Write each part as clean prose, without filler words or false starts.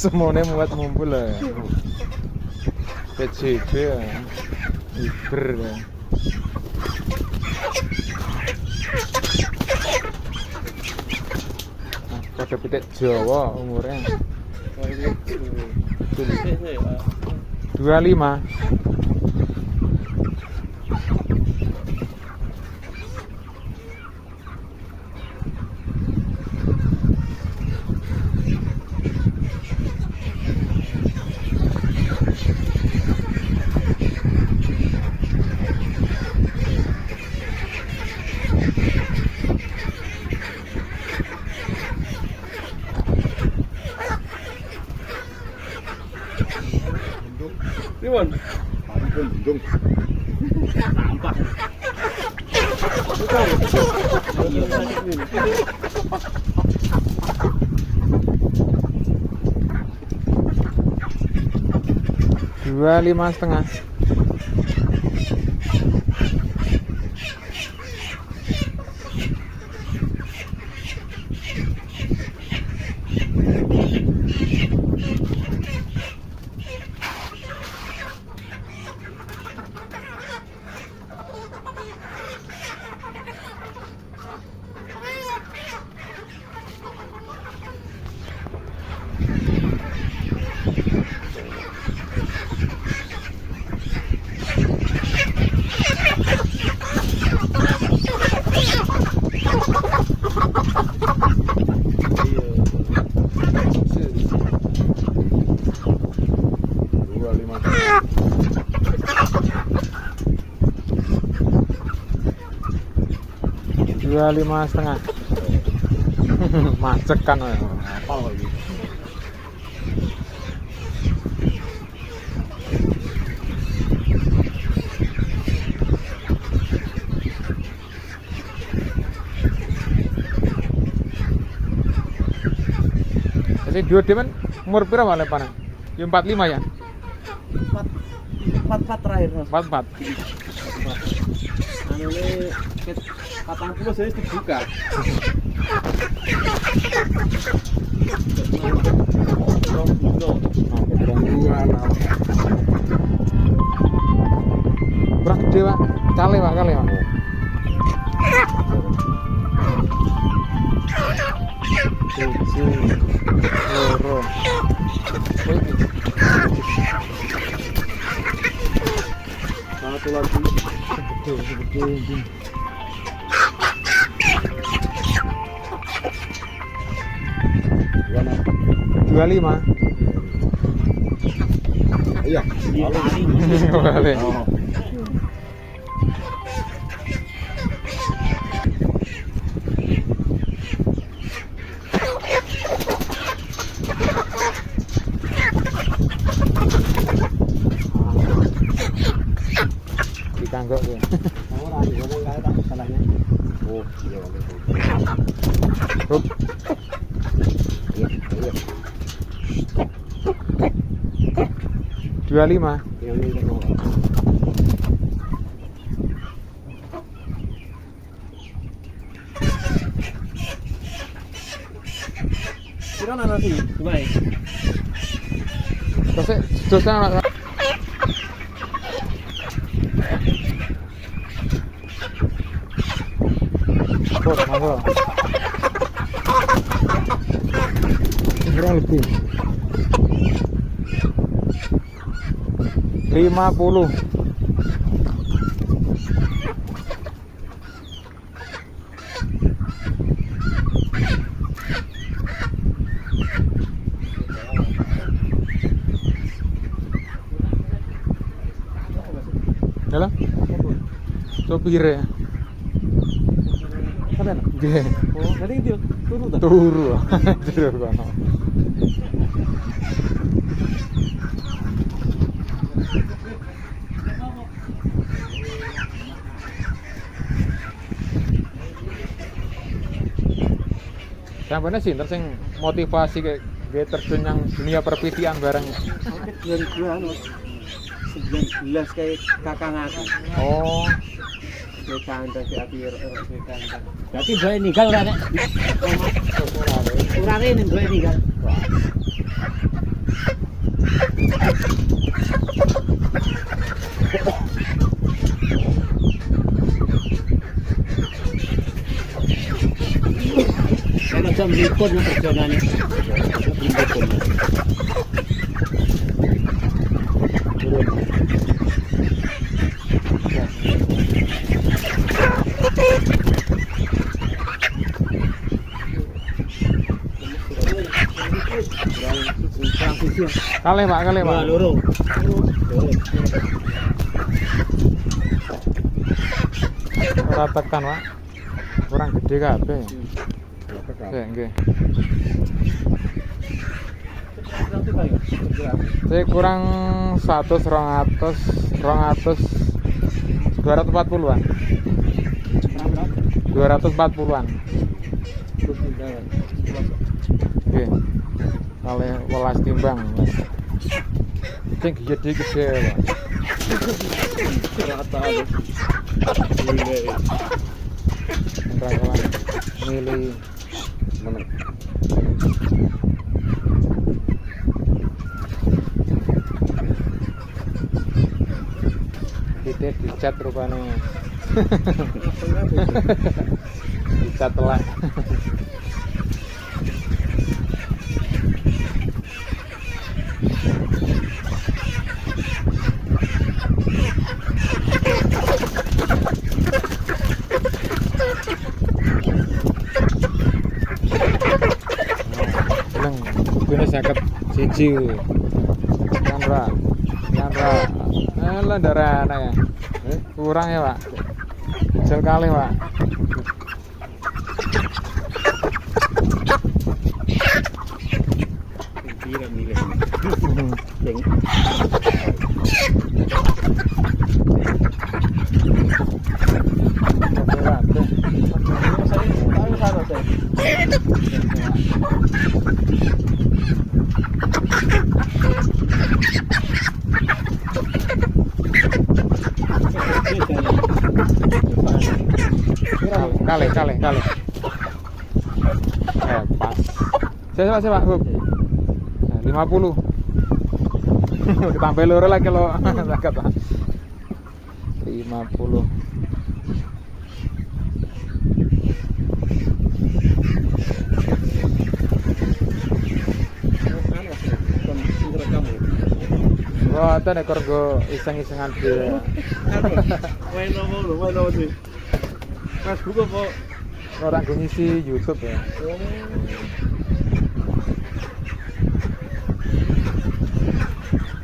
Semuanya muat mumpul lah. PCB ya. Iber ya. Pada pitik Jawa umurnya 25. Riwan, Ampun, bendung. sampah. Dua 5,5. Dua 5,5. Macet kan Apa lagi? Jadi dua demen umur berapa Pak Lepan? Ya 45 ya? 4 terakhir Mas. 44. Anu ini 40 saya dibuka. Kurang gede Pak, kali Pak. Tujuh, loro. Satu lagi. Gede. 25. Iya. Boleh. Oh. Dikanggok ya. Ora ngomong kae tak salahnya. Oh, iya oke. Hup. Iya, iya. 25. Yang ini kan orang. Kira ana sih, baik. Terus anak monggo. Kurang lebih 50. Halo? Sopir ya? Sampean? Nggih. Oh, jadi itu turu ta? Turu. Turu kono. Sampene sinten sing motivasi kayak terjun yang dunia perpitian bareng. Sampai 2019 kayak kakang aku. Oh, Kayak kandang di akhir kandang. Berarti gue ninggal ora nek. Urane ning gue ninggal. Kalau jam berikutnya perjalanannya. Kalih Pak, kalih Pak. Loro. Ora tekan Pak. Kurang gede kabeh. Nggih. Saya kurang 100, 200, 240-an. 240-an. Oke. Kali 12 timbang. Sing gede-gede, Pak. Rata. Rakalan mili Meneng. titik dicat rupane. Dicat telak. Bilang gune 51 Chandra. Lah darah anak ya. Kurang ya, Pak. Kecil kali, Pak. Kali. Pas. Saya Pak, Hub. 50. Ditambah loro lagi lo. Zakat, Pak. 50. Wah, itu ekor go iseng-isengan dia. Main nomor sih. Facebook apa? Orang gue ngisi YouTube ya.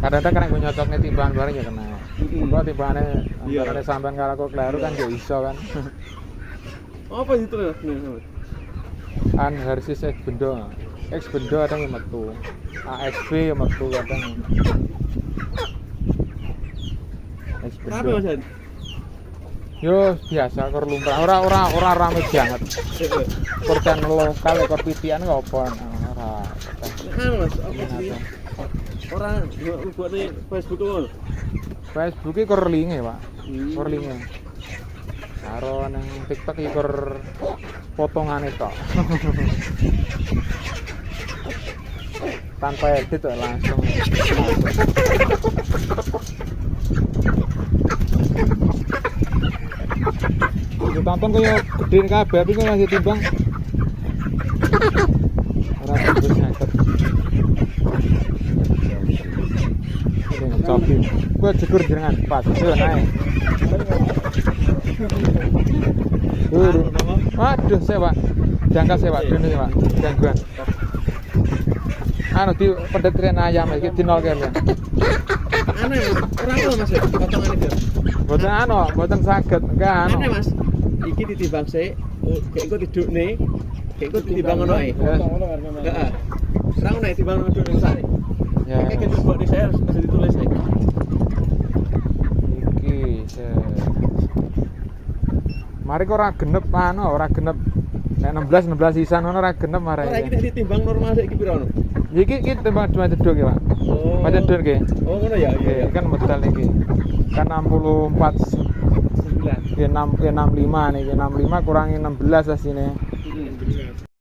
Kadang-kadang kena gue nyocoknya timbang luar ya kena. Kok timbangannya antara sampean karo kok kleru kan ya iso kan. Apa itu ya? An Hersis X bendo ada yang metu. AXB yang metu kadang. X bendo. Yo biasa kor lumrah ora rame banget. Korban lokal kor pitian kok apa ora. Mas, apa sih? Ora buat di Facebook lho. Facebook iki kor linge, Pak. Kor linge. Karo nang TikTok iki kor potongane tok. Tanpa edit langsung. Tonton kaya gede kabeh iki masih timbang. Ora terus ngaket. Ini cobi. Gua jegur jenengan pas. Yo naik. Waduh, Pak. Jangkal Pak, dene Pak. Gangguan. Anu di pedhetren ayam iki dinol kene. Aneh Mas, ora apa Mas ya potongan itu. Mboten saged, enggak anu. Aneh Mas. Iki ditimbang sik, kayak engko didukne. Kayak engko ditimbang ngono ae. Heeh. Ora ngono ditimbang ngono duk sare. Ya. Kayak gitu buat di share masih ditulis ae. Iki mari kok ora genep ora genep. Nek 16 sisan ngono ora genep mare. Ora iki nek ditimbang normal saiki piro ono? Iki timbang cuma cedok ya, Pak. Oh. Macedon nggih. Oh ngono ya. Nggih, kan modal iki. Kan 64 9. ya 65 nih, 65 kurangi 16 asine.